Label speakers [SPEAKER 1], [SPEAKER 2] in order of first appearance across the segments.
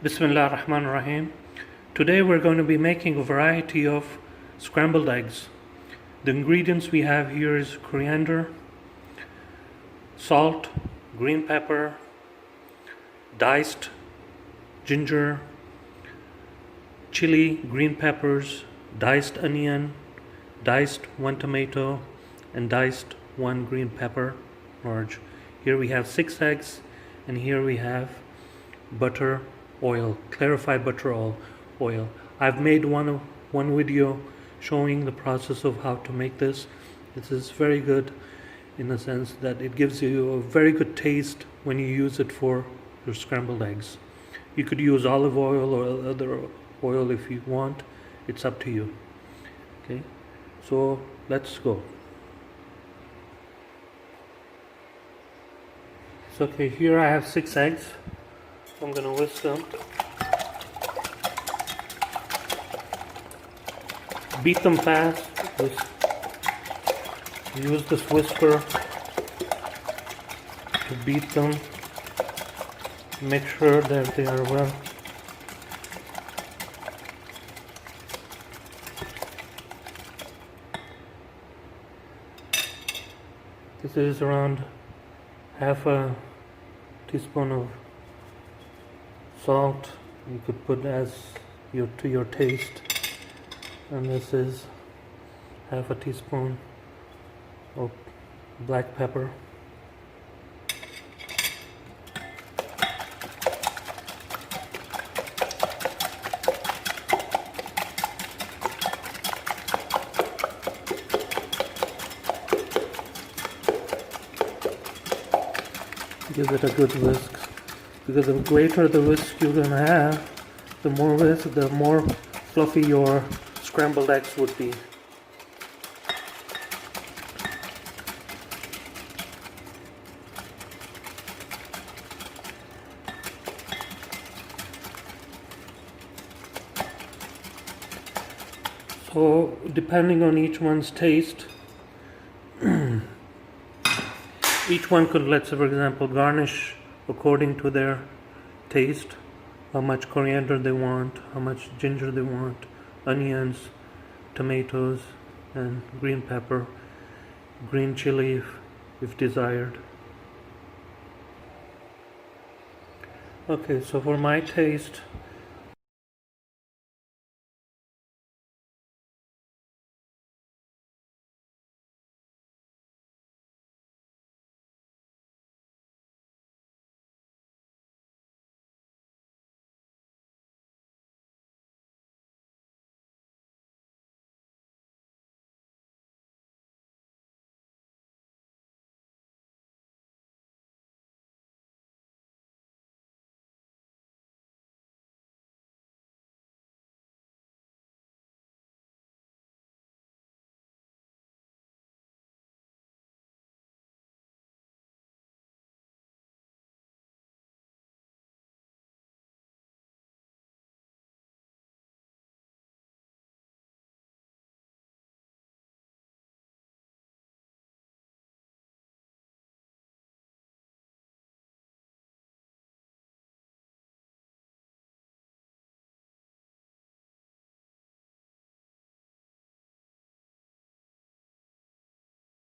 [SPEAKER 1] Bismillah ar-Rahman ar-Rahim. Today we're going to be making a variety of scrambled eggs. The ingredients we have here is coriander, salt, green pepper, diced ginger, chili, green peppers, diced onion, diced 1 tomato, and diced 1 green pepper, large. Here we have 6 eggs, and here we have butter, oil, clarified butter oil. I've made one video showing the process of how to make this. This is very good in the sense that it gives you a very good taste when you use it for your scrambled eggs. You could use olive oil or other oil if you want. It's up to you. Okay, so let's go. So okay, here I have 6 eggs. I'm going to whisk them. Beat them fast. Use this whisker to beat them. Make sure that they are well. This is around half a teaspoon of salt. You could put as to your taste, and this is half a teaspoon of black pepper. Give it a good whisk, because the greater the whisk you're going to have, the more whisk, the more fluffy your scrambled eggs would be. So depending on each one's taste, each one could, let's say for example, garnish according to their taste, how much coriander they want, how much ginger they want, onions, tomatoes, and green pepper, green chili if desired. Okay, so for my taste,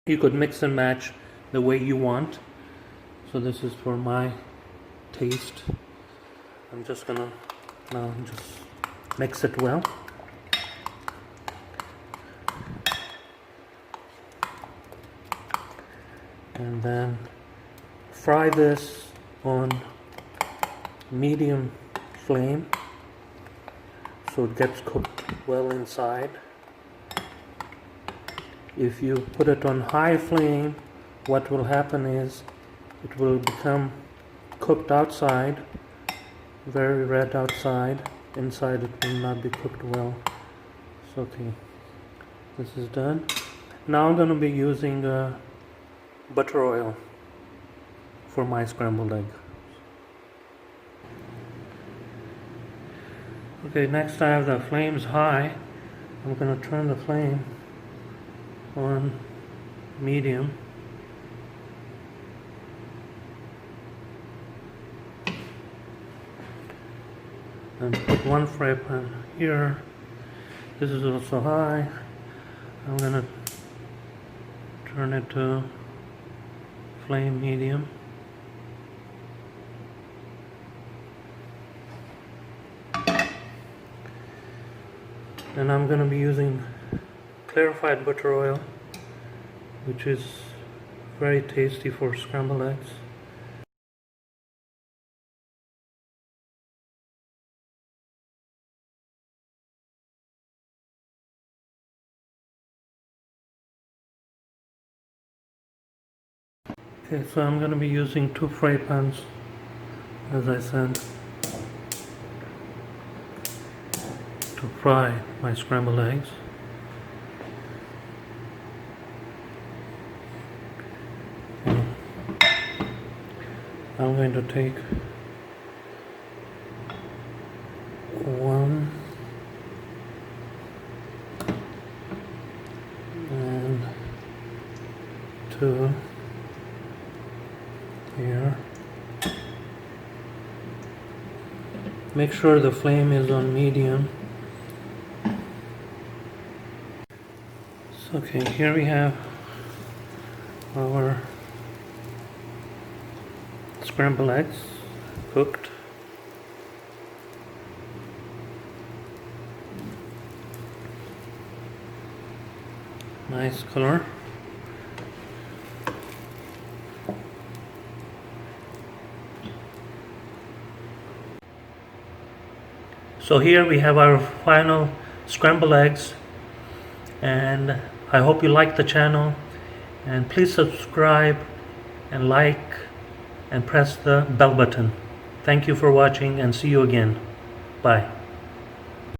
[SPEAKER 1] you could mix and match the way you want. So this is for my taste. I'm just gonna now just mix it well. And then fry this on medium flame so it gets cooked well inside. If you put it on high flame, what will happen is it will become cooked outside, very red outside. Inside it will not be cooked well. So okay, this is done. Now I'm going to be using butter oil for my scrambled egg. Okay, next I have the flames high. I'm going to turn the flame on medium. and put one fry pan here. This is also high. I'm gonna turn it to flame medium. And I'm gonna be using clarified butter oil, which is very tasty for scrambled eggs. Okay, so I'm going to be using 2 fry pans, as I said, to fry my scrambled eggs. Okay. I'm going to take one and two here. Make sure the flame is on medium. So, okay, here we have our scrambled eggs cooked. Nice color. So here we have our final scrambled eggs, and I hope you like the channel, and please subscribe and like and press the bell button. Thank you for watching, and see you again. Bye.